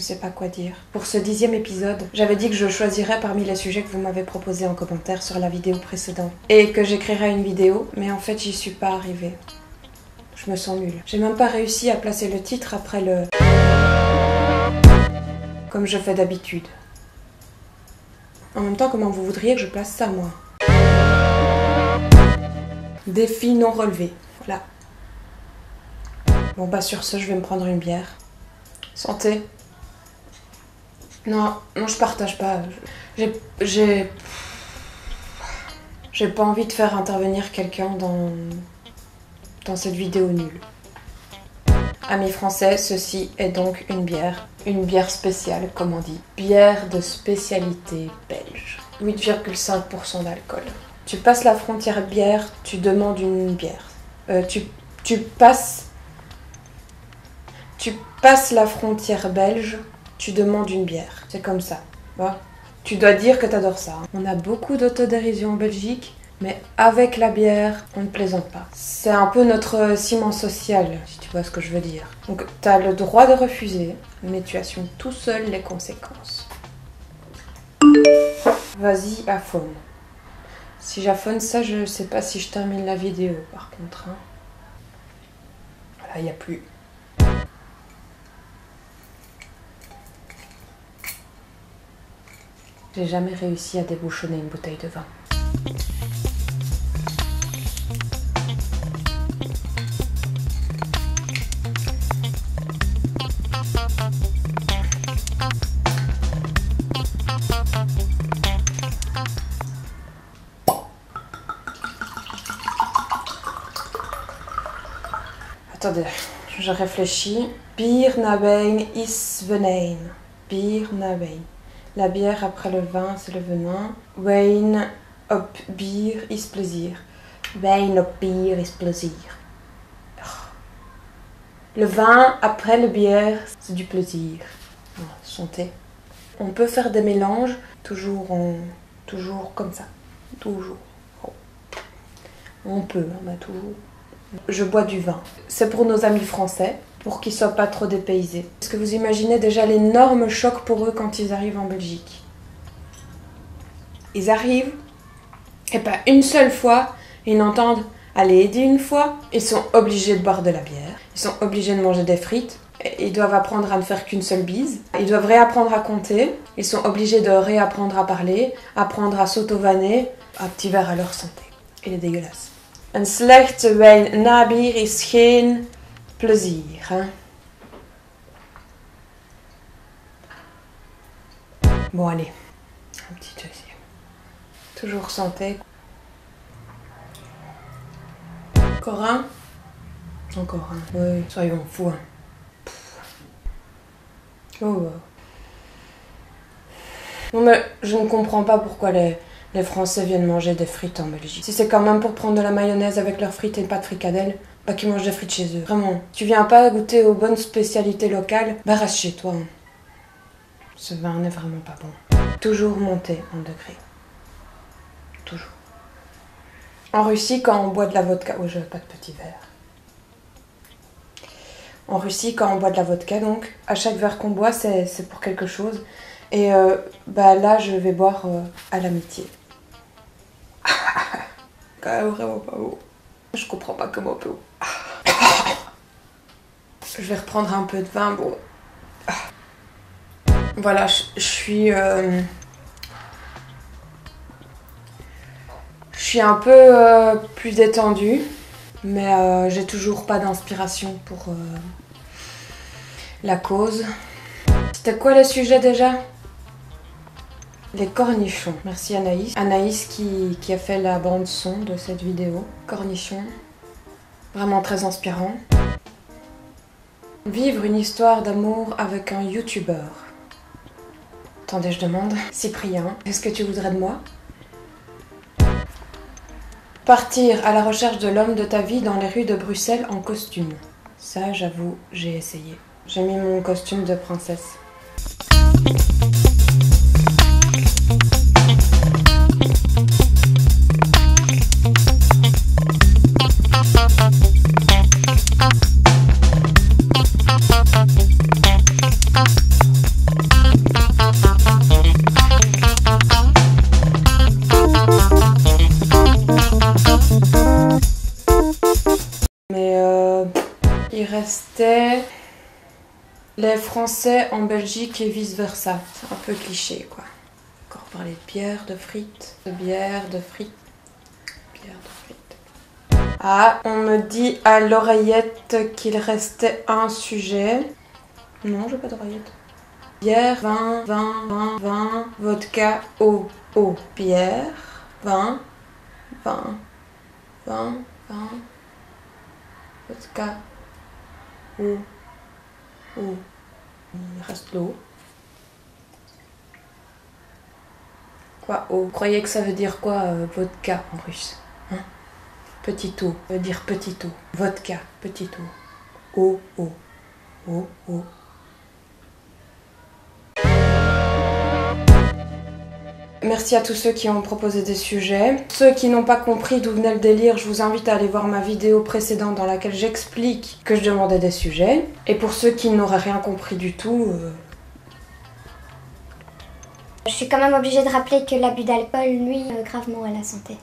sais pas quoi dire. Pour ce 10e épisode, j'avais dit que je choisirais parmi les sujets que vous m'avez proposés en commentaire sur la vidéo précédente. Et que j'écrirais une vidéo, mais en fait j'y suis pas arrivée. Je me sens nulle. J'ai même pas réussi à placer le titre après le... comme je fais d'habitude. En même temps, comment vous voudriez que je place ça, moi? Défi non relevé. Voilà. Bon bah sur ce, je vais me prendre une bière. Santé. Non, je partage pas. J'ai pas envie de faire intervenir quelqu'un dans cette vidéo nulle. Amis français, ceci est donc une bière spéciale, comme on dit. Bière de spécialité belge. 8,5% d'alcool. Tu passes la frontière bière, tu demandes une bière. Tu passes la frontière belge, tu demandes une bière. C'est comme ça. Bon. Tu dois dire que t'adores ça. On a beaucoup d'autodérision en Belgique, mais avec la bière, on ne plaisante pas. C'est un peu notre ciment social, si tu vois ce que je veux dire. Donc t'as le droit de refuser, mais tu assumes tout seul les conséquences. Vas-y, affonne. Si j'affonne ça, je sais pas si je termine la vidéo, par contre. Hein. Voilà, il n'y a plus. J'ai jamais réussi à débouchonner une bouteille de vin. Attendez, je réfléchis. Bier na wijn is venijn. Bier na wijn. La bière après le vin, c'est le venin. Wijn op bier is plezier. Wijn op bier is plezier. Le vin après le bière, c'est du plaisir. Oh, santé. On peut faire des mélanges, toujours comme ça. Toujours. Oh. On peut, mais toujours. Je bois du vin. C'est pour nos amis français, pour qu'ils soient pas trop dépaysés. Est-ce que vous imaginez déjà l'énorme choc pour eux quand ils arrivent en Belgique? Ils arrivent, et pas une seule fois, ils n'entendent « allez, dis une fois ». Ils sont obligés de boire de la bière, ils sont obligés de manger des frites, ils doivent apprendre à ne faire qu'une seule bise, ils doivent réapprendre à compter, ils sont obligés de réapprendre à parler, apprendre à s'auto-vanner. Un petit verre à leur santé. Il est dégueulasse. Een slechte wijn na bier is geen plezier. Hein? Bon, allez. Un petit deuxième. Toujours santé. Encore un? Encore un. Oui, soyons fous. Hein. Oh. Non mais je ne comprends pas pourquoi les Français viennent manger des frites en Belgique. Si c'est quand même pour prendre de la mayonnaise avec leurs frites et pas de fricadelles, bah qu'ils mangent des frites chez eux. Vraiment. Tu viens pas goûter aux bonnes spécialités locales, bah reste chez toi. Hein. Ce vin n'est vraiment pas bon. Toujours monter en degré. Toujours. En Russie, quand on boit de la vodka... Oh, je veux pas de petit verre. En Russie, quand on boit de la vodka, donc, à chaque verre qu'on boit, c'est pour quelque chose. Et bah là, je vais boire à l'amitié. Quand même vraiment pas beau. Je comprends pas comment on peut. Je vais reprendre un peu de vin, bon. Voilà, je suis un peu plus détendue, mais j'ai toujours pas d'inspiration pour la cause. C'était quoi les sujets déjà? Les cornichons. Merci Anaïs. Anaïs qui a fait la bande son de cette vidéo. Cornichons. Vraiment très inspirant. Vivre une histoire d'amour avec un youtubeur. Attendez, je demande. Cyprien, qu'est-ce que tu voudrais de moi? Partir à la recherche de l'homme de ta vie dans les rues de Bruxelles en costume. Ça, j'avoue, j'ai essayé. J'ai mis mon costume de princesse. restait les Français en Belgique et vice versa. C'est un peu cliché quoi. Encore parler de bière, de frites, de bière, de frites, bière, de frites. Ah, on me dit à l'oreillette qu'il restait un sujet. Non, j'ai pas d'oreillette. Bière, vin, vin, vin, vin, vodka, eau, eau, bière, vin, vin, vin, vin, vodka, eau, eau. Il reste l'eau. Quoi, eau? Vous croyez que ça veut dire quoi, vodka en russe? Hein? Petit eau, ça veut dire petit eau. Vodka, petit eau. Eau, eau, eau, eau. Merci à tous ceux qui ont proposé des sujets. Ceux qui n'ont pas compris d'où venait le délire, je vous invite à aller voir ma vidéo précédente dans laquelle j'explique que je demandais des sujets. Et pour ceux qui n'auraient rien compris du tout... Je suis quand même obligée de rappeler que l'abus d'alcool nuit gravement à la santé.